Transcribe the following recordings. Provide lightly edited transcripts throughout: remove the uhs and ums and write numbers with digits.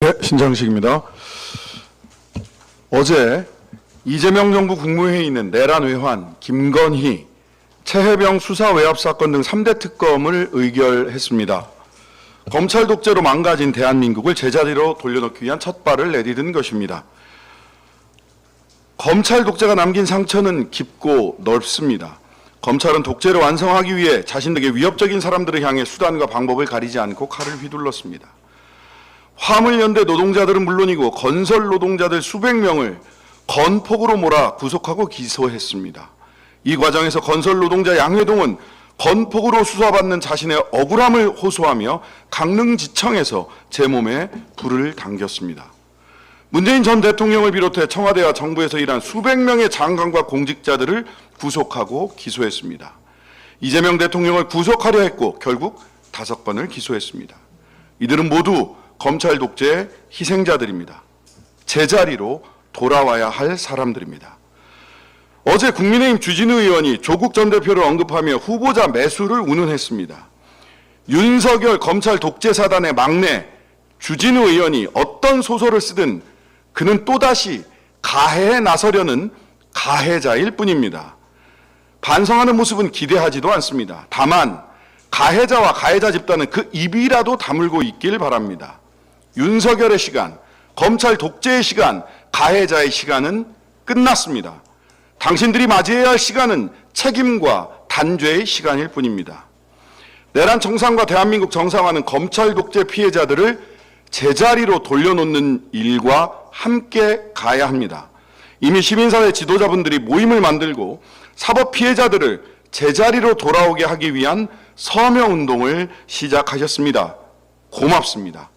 네, 신장식입니다. 어제 이재명 정부 국무회의에 있는 내란 외환, 김건희, 최혜병 수사 외압 사건 등 3대 특검을 의결했습니다. 검찰 독재로 망가진 대한민국을 제자리로 돌려놓기 위한 첫 발을 내디딘 것입니다. 검찰 독재가 남긴 상처는 깊고 넓습니다. 검찰은 독재를 완성하기 위해 자신에게 위협적인 사람들을 향해 수단과 방법을 가리지 않고 칼을 휘둘렀습니다. 화물연대 노동자들은 물론이고 건설 노동자들 수백 명을 건폭으로 몰아 구속하고 기소했습니다. 이 과정에서 건설 노동자 양회동은 건폭으로 수사받는 자신의 억울함을 호소하며 강릉지청에서 제 몸에 불을 당겼습니다. 문재인 전 대통령을 비롯해 청와대와 정부에서 일한 수백 명의 장관과 공직자들을 구속하고 기소했습니다. 이재명 대통령을 구속하려 했고 결국 5건을 기소했습니다. 이들은 모두 검찰 독재의 희생자들입니다. 제자리로 돌아와야 할 사람들입니다. 어제 국민의힘 주진우 의원이 조국 전 대표를 언급하며 후보자 매수를 운운했습니다. 윤석열 검찰 독재 사단의 막내 주진우 의원이 어떤 소설을 쓰든 그는 또다시 가해에 나서려는 가해자일 뿐입니다. 반성하는 모습은 기대하지도 않습니다. 다만 가해자와 가해자 집단은 그 입이라도 다물고 있길 바랍니다. 윤석열의 시간, 검찰 독재의 시간, 가해자의 시간은 끝났습니다. 당신들이 맞이해야 할 시간은 책임과 단죄의 시간일 뿐입니다. 내란 청산과 대한민국 정상화는 검찰 독재 피해자들을 제자리로 돌려놓는 일과 함께 가야 합니다. 이미 시민사회 지도자분들이 모임을 만들고 사법 피해자들을 제자리로 돌아오게 하기 위한 서명운동을 시작하셨습니다. 고맙습니다.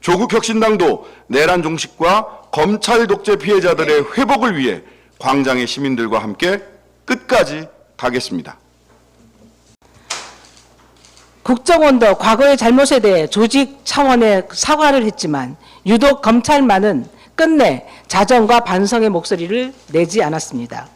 조국혁신당도 내란 종식과 검찰 독재 피해자들의 회복을 위해 광장의 시민들과 함께 끝까지 가겠습니다. 국정원도 과거의 잘못에 대해 조직 차원의 사과를 했지만 유독 검찰만은 끝내 자정과 반성의 목소리를 내지 않았습니다.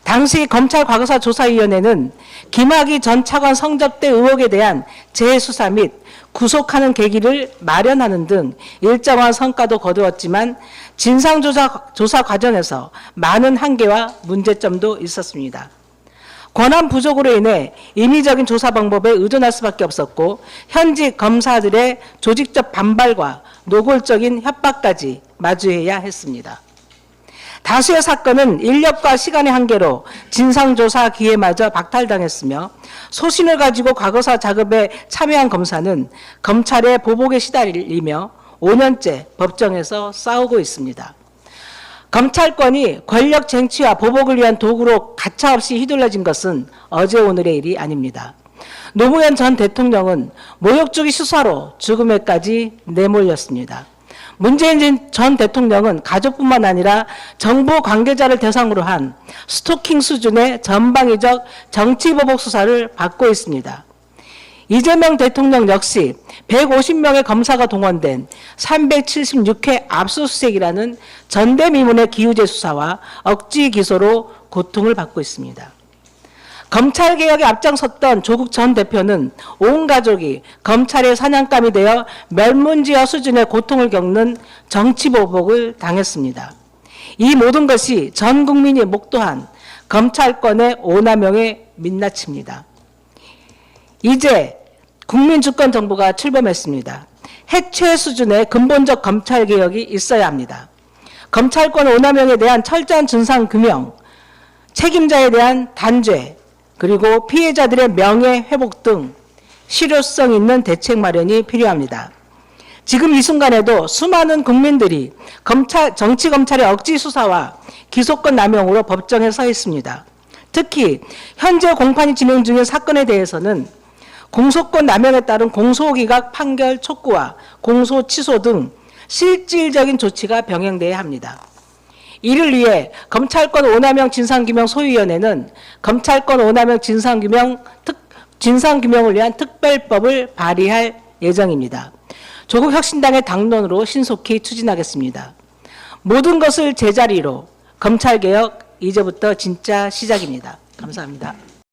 당시 검찰 과거사 조사위원회는 김학의 전 차관 성접대 의혹에 대한 재수사 및 구속하는 계기를 마련하는 등 일정한 성과도 거두었지만 진상조사 과정에서 많은 한계와 문제점도 있었습니다. 권한 부족으로 인해 임의적인 조사 방법에 의존할 수밖에 없었고 현직 검사들의 조직적 반발과 노골적인 협박까지 마주해야 했습니다. 다수의 사건은 인력과 시간의 한계로 진상조사 기회마저 박탈당했으며 소신을 가지고 과거사 작업에 참여한 검사는 검찰의 보복에 시달리며 5년째 법정에서 싸우고 있습니다. 검찰권이 권력 쟁취와 보복을 위한 도구로 가차없이 휘둘러진 것은 어제 오늘의 일이 아닙니다. 노무현 전 대통령은 모욕주기 수사로 죽음에까지 내몰렸습니다. 문재인 전 대통령은 가족뿐만 아니라 정부 관계자를 대상으로 한 스토킹 수준의 전방위적 정치보복 수사를 받고 있습니다. 이재명 대통령 역시 150명의 검사가 동원된 376회 압수수색이라는 전대미문의 기우제 수사와 억지 기소로 고통을 받고 있습니다. 검찰개혁에 앞장섰던 조국 전 대표는 온 가족이 검찰의 사냥감이 되어 멸문지화 수준의 고통을 겪는 정치보복을 당했습니다. 이 모든 것이 전 국민이 목도한 검찰권의 오남용의 민낯입니다. 이제 국민주권정부가 출범했습니다. 해체 수준의 근본적 검찰개혁이 있어야 합니다. 검찰권 오남용에 대한 철저한 진상규명, 책임자에 대한 단죄, 그리고 피해자들의 명예회복 등 실효성 있는 대책 마련이 필요합니다. 지금 이 순간에도 수많은 국민들이 정치검찰의 억지 수사와 기소권 남용으로 법정에 서 있습니다. 특히 현재 공판이 진행 중인 사건에 대해서는 공소권 남용에 따른 공소기각 판결 촉구와 공소 취소 등 실질적인 조치가 병행돼야 합니다. 이를 위해 검찰권 오남용 진상규명 소위원회는 검찰권 오남용 진상규명을 위한 특별법을 발의할 예정입니다. 조국혁신당의 당론으로 신속히 추진하겠습니다. 모든 것을 제자리로 검찰개혁 이제부터 진짜 시작입니다. 감사합니다.